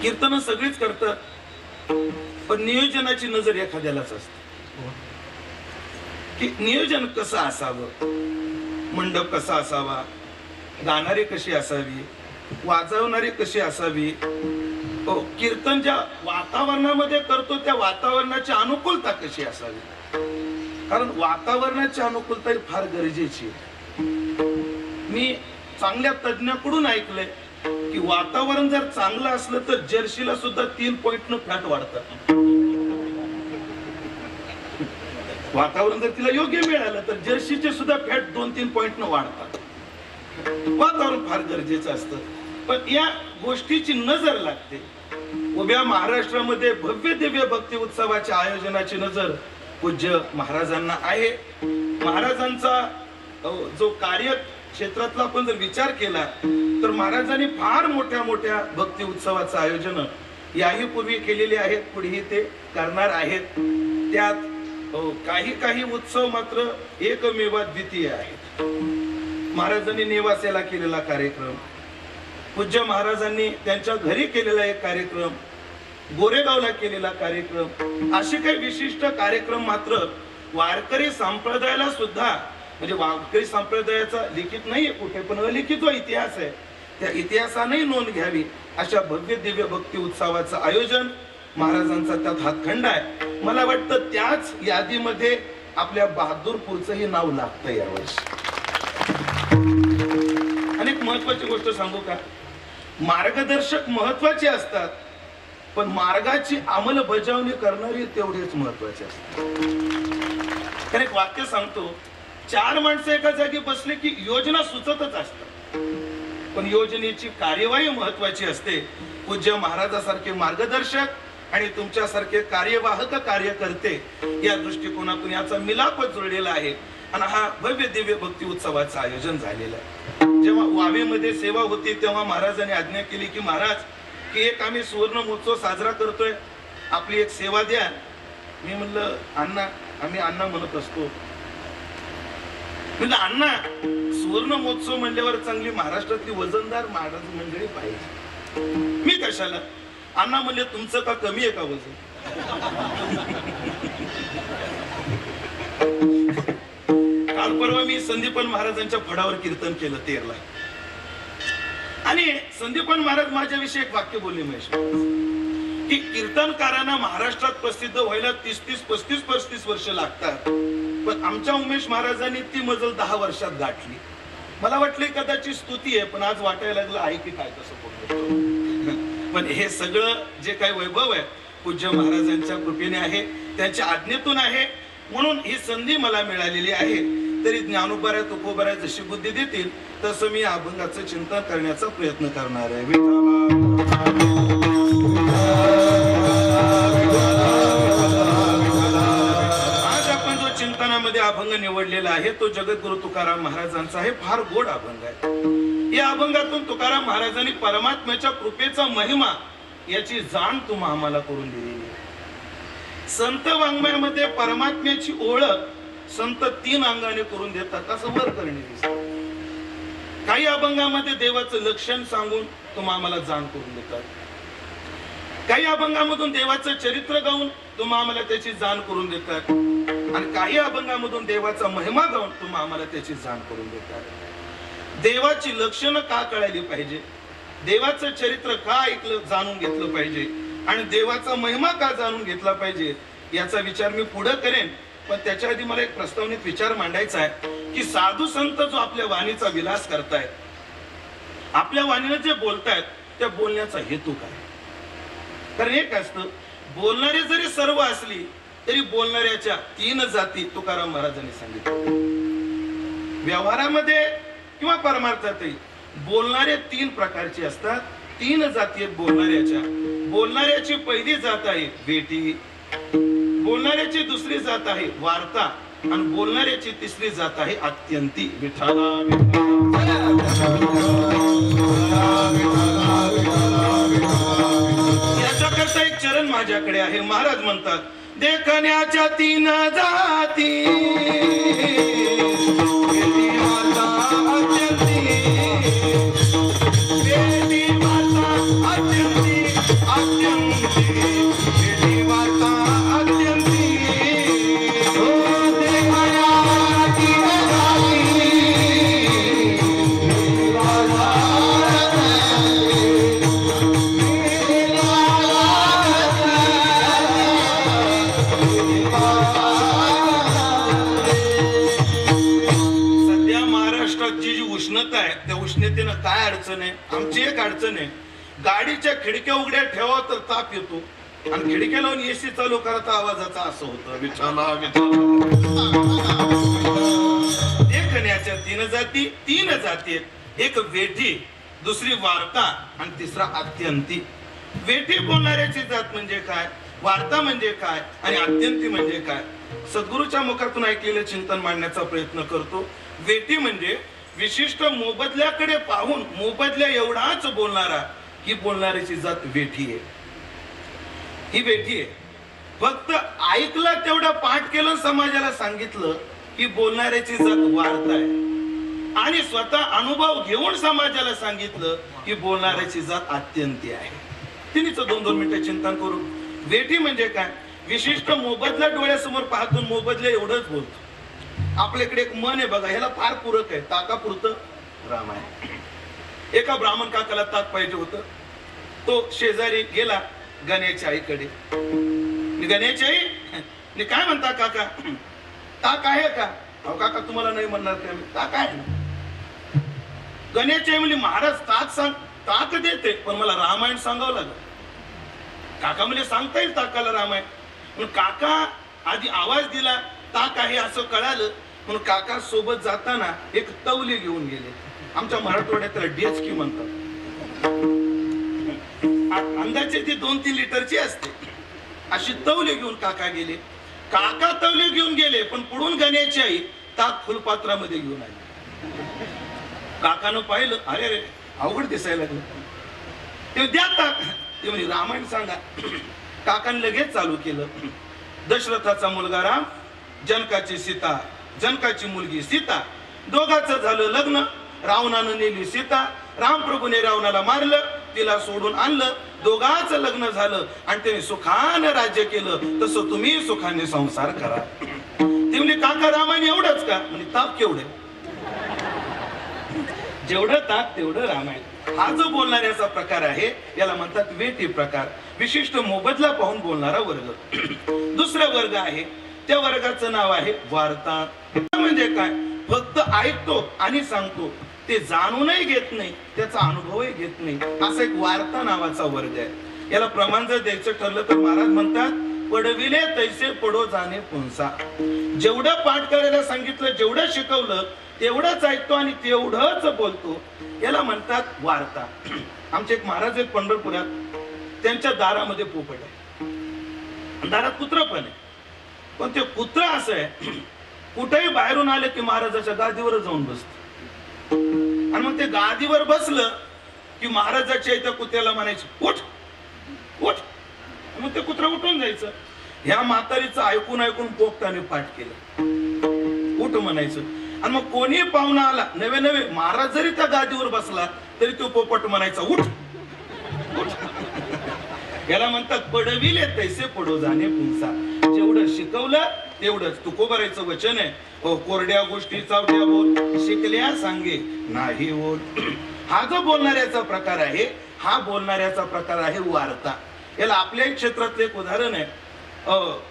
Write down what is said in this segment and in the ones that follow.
कीर्तन सगळीच करतात, पण नियोजनाची नजर एखाद्यालाच असते की नियोजन कसं असावं, मंडप कसा असावा, गाणारी कशी असावी, वाजवणारी कशी असावी, कीर्तन ज्या वातावरणामध्ये करतो त्या वातावरणाची अनुकूलता कशी असावी, कारण वातावरणाची अनुकूलता ही फार गरजेची आहे. मी चांगल्या तज्ञाकडून ऐकलंय की वातावरण जर चांगलं असलं तर जर्सीला सुद्धा 3 पॉइंट फॅट वाढतात. वातावरण जर तिला योग्य मिळालं तर जर्सीचे सुद्धा फॅट 2-3 पॉइंट वाढतात. वातावरण फार गरजेचं असतं, पण या गोष्टीची नजर लागते. उभ्या महाराष्ट्रामध्ये भव्य दिव्य भक्ती उत्सवाच्या आयोजनाची नजर पूज्य महाराजांना आहे. महाराजांचा जो कार्य क्षेत्रातला आपण जर विचार केला तर महाराजांनी फार मोठ्या मोठ्या भक्ती उत्सवाचं आयोजन याही पूर्वी केलेले आहेत, पुढेही ते करणार आहेत. त्यात काही उत्सव मात्र एकमेवा द्वितीय आहेत. महाराजांनी नेवासेला केलेला कार्यक्रम, पूज्य महाराजांनी त्यांच्या घरी केलेला एक कार्यक्रम, गोरेगावला केलेला कार्यक्रम, असे काही विशिष्ट कार्यक्रम मात्र वारकरी संप्रदायाला सुद्धा, म्हणजे वारकरी संप्रदायाचा लिखित नाहीये कुठे, पण अलिखित जो इतिहास आहे त्या इतिहासाने नोंद घ्यावी अशा भव्य दिव्य भक्ती उत्सवाचं आयोजन महाराजांचा त्यात हातखंडा आहे. मला वाटतं त्याच यादीमध्ये आपल्या बहादूरपूरचंही नाव लागतं यावर्षी. अनेक महत्वाची गोष्ट सांगू का, मार्गदर्शक महत्वाचे असतात पण मार्गाची अंमलबजावणी करणारी तेवढेच महत्वाचे असतात. एक वाक्य सांगतो, 4 माणसं एका जागी बसले की योजना सुचतच असतात, पण योजनेची कार्यवाही महत्वाची असते. पूज्य महाराजासारखे मार्गदर्शक आणि तुमच्यासारखे कार्यवाहक कार्यकर्ते या दृष्टिकोनातून याचा मिलाप जुळलेला आहे आणि हा भव्य दिव्य भक्ती उत्सवाचं आयोजन झालेलं आहे. जेव्हा वावेमध्ये सेवा होती तेव्हा महाराजांनी आज्ञा केली की महाराज की एक आम्ही सुवर्ण महोत्सव साजरा करतोय, आपली एक सेवा द्या. मी म्हणलं अण्णा, आम्ही अण्णा म्हणत असतो, म्हणलं अण्णा सुवर्ण महोत्सव म्हणल्यावर चांगली महाराष्ट्रातली वजनदार महाराज मंडळी पाहिजे. मी कशाला? अण्णा म्हणले तुमचं का कमी आहे का वजन? काल परवा मी संदीपन महाराजांच्या फडावर कीर्तन केलं तेरला, आणि संदीपन महाराज माझ्याविषयी एक वाक्य बोलले महेश की कीर्तनकारांना महाराष्ट्रात प्रसिद्ध व्हायला 30-35 वर्ष लागतात, पण आमच्या उमेश महाराजांनी ती मजल 10 वर्षात गाठली. मला वाटले कदाचित स्तुती आहे, पण आज वाटायला लागलं आहे की काय तसं बोलतो. पण हे सगळं जे काही वैभव आहे पूज्य महाराजांच्या कृपेने आहे, त्यांच्या आज्ञेतून आहे, म्हणून ही संधी मला मिळालेली आहे. तरी ज्ञानोबाऱ्या तुकोबाऱ्या जशी बुद्धी देतील तसं मी अभंगाचं चिंतन करण्याचा प्रयत्न करणार आहे. आज आपण जो चिंतनामध्ये अभंग निवडलेला आहे तो जगद्गुरु तुकाराम महाराजांचा आहे. फार गोड अभंग आहे. या अभंगातून तुकाराम महाराजांनी परमात्म्याच्या कृपेचा महिमा याची जाण तुम्हा आम्हाला करून दिलेली आहे. संत वाङ्मयामध्ये परमात्म्याची ओळख संत 3 अंगाने करून देतात असं वर करणे दिसतं. काही अभंगामध्ये देवाचं लक्षण सांगून तुम्हा आम्हाला जाण करून देतात, काही अभंगामधून देवाचं चरित्र गाऊन तुम्हा आम्हाला त्याची जाण करून देतात, आणि काही अभंगामधून देवाचा महिमा गाऊन तुम्हा आम्हाला त्याची जाण करून देतात. देवाची लक्षणं का कळायली पाहिजे, देवाचं चरित्र का ऐकलं जाणून घेतलं पाहिजे, आणि देवाचा महिमा का जाणून घेतला पाहिजे याचा विचार मी पुढे करेन. पण त्याच्या आधी मला एक प्रस्तावनेत विचार मांडायचा आहे की साधू संत जो आपल्या वाणीचा विलास करतायत, आपल्या वाणीने जे बोलतायत त्या बोलण्याचा हेतू काय. कारण एक असतं, बोलणारे जरी सर्व असली तरी बोलणाऱ्याच्या 3 जाती तुकाराम महाराजांनी सांगितलं. व्यवहारामध्ये किंवा परमार्थातही बोलणारे 3 प्रकारचे असतात, 3 जाती आहेत बोलणाऱ्याच्या. बोलणाऱ्याची पहिली जात आहे वेटी, बोलणाऱ्याची दुसरी जात आहे वार्ता, आणि बोलणाऱ्याची तिसरी जात आहे अत्यंती. विठाला याच्याकरता एक चरण माझ्याकडे आहे. महाराज म्हणतात, देखण्याच्या 3 जाती अत्यंती अडचण आहे, आमची एक अडचण आहे, गाडीच्या खिडक्या उघड्या ठेवा तर ताप येतो आणि खिडक्या लावून एसी चालू करता आवाजाचा असं होतं. विठाला देखण्याच्या तीन जाती आहेत. एक वेठी, दुसरी वार्ता आणि तिसरा अत्यंती. वेठी बोलणाऱ्याची जात म्हणजे काय, वार्ता म्हणजे काय आणि अत्यंती म्हणजे काय, सद्गुरूच्या मुखातून ऐकलेलं चिंतन मांडण्याचा प्रयत्न करतो. वेठी म्हणजे विशिष्ट मोबदल्याकडे पाहून मोबदल्या एवढाच बोलणारा, ही बोलणाऱ्याची जात वेठी आहे. ही वेठी आहे. फक्त ऐकलं तेवढं पाठ केलं, समाजाला सांगितलं, ही बोलणाऱ्याची जात वार्ता आहे. आणि स्वतः अनुभव घेऊन समाजाला सांगितलं, की बोलणाऱ्याची जात अत्यंती आहे. तिनेच 2-2 मिनिटं चिंतन करू. वेठी म्हणजे काय, विशिष्ट मोबदला डोळ्यासमोर पाहतून मोबदले एवढंच बोलतो. आपल्याकडे एक मन आहे बघा, ह्याला फार पूरक आहे, ताकापुरतं राम आहे. एका ब्राह्मण काकाला ताक पाहिजे होतं. तो शेजारी गेला गण्याच्या आईकडे. गण्याची आई, काय म्हणता काका, ताक आहे का? अहो काका तुम्हाला नाही म्हणणार का, ताक आहे. गण्याची आई म्हणली, महाराज ताक सांग, ताक देते पण मला रामायण सांगावं लागलं. काका म्हणजे सांगता येईल ताकाला रामायण. म्हणून काका आधी आवाज दिला, ताक आहे असं कळालं, म्हणून काका सोबत जाताना एक तवली घेऊन गेले. आमच्या मराठवाड्यात डेचकी म्हणतात. अंदाजे ती 2-3 लिटरची असते. अशी तवली घेऊन काका गेले. काका तवली घेऊन गेले पण पुढून गण्याची आई ताक फुलपात्रामध्ये घेऊन आली. काकानं पाहिलं, अरे रे अवघड दिसायला लागलं. ते द्या ताक. ते म्हणजे रामायण सांगा. काकाने लगेच चालू केलं. दशरथाचा मुलगा राम, जनकाची सीता, जनकाची मुलगी सीता, दोघांचं झालं लग्न. रावणानं नेली सीता, रामप्रभूने रावणाला मारलं, तिला सोडून आणलं, दोघांचं लग्न झालं आणि त्यांनी सुखाने राज्य केलं. तसं तुम्ही सुखाने संसार करा. ते म्हणजे काका रामायण एवढंच का? म्हणजे ताप केवढे, जेवढं ताप तेवढं रामायण. हा जो बोलणाऱ्याचा प्रकार आहे याला म्हणतात वेठी प्रकार. विशिष्ट मोबदला पाहून बोलणारा वर्ग. दुसरा वर्ग आहे, त्या वर्गाचं नाव आहे वार्ता. म्हणजे काय, फक्त ऐकतो आणि सांगतो, ते जाणूनही घेत नाही, त्याचा अनुभवही घेत नाही, असा एक वार्ता नावाचा वर्ग आहे. याला प्रमाण जर द्यायचं ठरलं तर महाराज म्हणतात, पडविले तैसे पडो जाणे पुंसा. जेवढं पाठ करायला सांगितलं, जेवढं शिकवलं तेवढंच ऐकतो आणि तेवढंच बोलतो, याला म्हणतात वार्ता. आमचे एक महाराज आहेत पंढरपुरात, त्यांच्या दारामध्ये पोपट आहे, दारात कुत्र पण आहे. पण ते कुत्र असं आहे, कुठेही बाहेरून आले की महाराजाच्या गादीवर जाऊन बसत. आणि मग ते गादीवर बसलं की महाराजाच्या त्या कुत्र्याला म्हणायचं उठ उठ. मग ते कुत्र उठून जायचं. ह्या म्हातारीचं ऐकून ऐकून पोपटाने पाठ केलं, उठ म्हणायचं. आणि मग कोणी पाहुणा आला नवे नवे, महाराज जरी त्या गादीवर बसला तरी तो पोपट म्हणायचा उठ उठ. याला म्हणतात पडविले तैसे पडो जाणे पुंसा. जेवढं शिकवलं तेवढंच. तुकोबारायचं वचन आहे, हो कोरड्या गोष्टी चावट्या बोल, शिकल्या सांगे नाही बोल. हा जो बोलणाऱ्याचा प्रकार आहे, हा बोलणाऱ्याचा प्रकार आहे वार्ता. याला आपल्या क्षेत्रातलं एक उदाहरण आहे,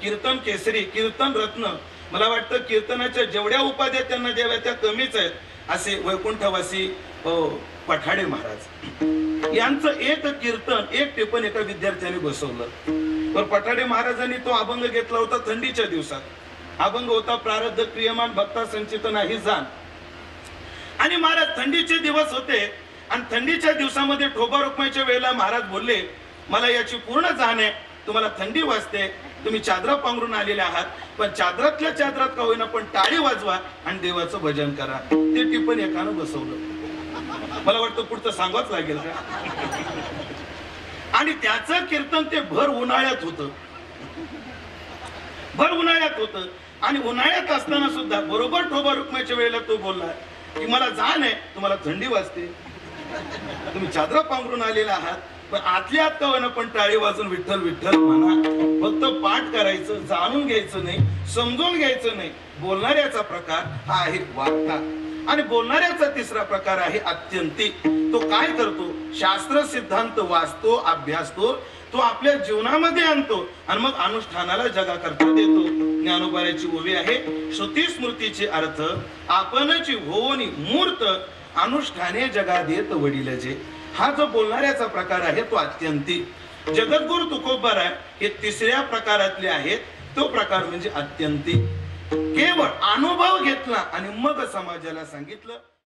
कीर्तन केसरी, कीर्तन रत्न. मला वाटतं कीर्तनाच्या जेवढ्या उपाध्या त्यांना द्याव्या त्या कमीच आहेत, असे वैकुंठवासी पठाडे महाराज यांचं एक कीर्तन, एक टिपण एका विद्यार्थ्याने बसवलं. पण पठाडे महाराजांनी तो अभंग घेतला होता थंडीच्या दिवसात. अभंग होता प्रारब्ध क्रियमान भक्ता संचित नाही जाण. आणि महाराज थंडीचे दिवस होते आणि थंडीच्या दिवसामध्ये ठोबा रुक्माईच्या वेळेला महाराज बोलले, मला याची पूर्ण जाण आहे, तुम्हाला थंडी वाजते, तुम्ही चादरा पांघरून आलेले आहात, पण चादरातल्या चादरात का होईना पण टाळी वाजवा आणि देवाचं भजन करा. ते टिपण एकानं बसवलं. मला वाटतं पुढचं सांगावंच लागेल का. आणि त्याचं कीर्तन ते भर उन्हाळ्यात होतं, भर उन्हाळ्यात होतं. आणि उन्हाळ्यात असताना सुद्धा बरोबर ठोबा रुक्माईच्या वेळेला तो बोलला की मला जाण आहे, तुम्हाला थंडी वाजते, तुम्ही चादरा पांघरून आलेला आहात, पण आतल्या आत का होईना पण टाळी वाजून विठ्ठल विठ्ठल म्हणा. फक्त पाठ करायचं, जाणून घ्यायचं नाही, समजून घ्यायचं नाही. बोलणाऱ्याचा प्रकार हा आहे वार्ता. आणि बोलणाऱ्याचा तिसरा प्रकार आहे अत्यंती. तो काय करतो, शास्त्र सिद्धांत वाचतो, अभ्यासतो, तो आपल्या जीवनामध्ये आणतो आणि मग अनुष्ठानाला जगाकरता देतो. ज्ञानोबाची ओवी आहे, श्रुती स्मृतीचे अर्थ आपणची होनी मूर्त अनुष्ठाने जगा देत वडील जे, हा जो बोलणाऱ्याचा प्रकार आहे तो अत्यंतिक. जगद्गुरु तुकोबराय हे तिसऱ्या प्रकारातले आहेत. तो प्रकार म्हणजे अत्यंतिक. केवळ अनुभव घेतला आणि मग समाजाला सांगितलं.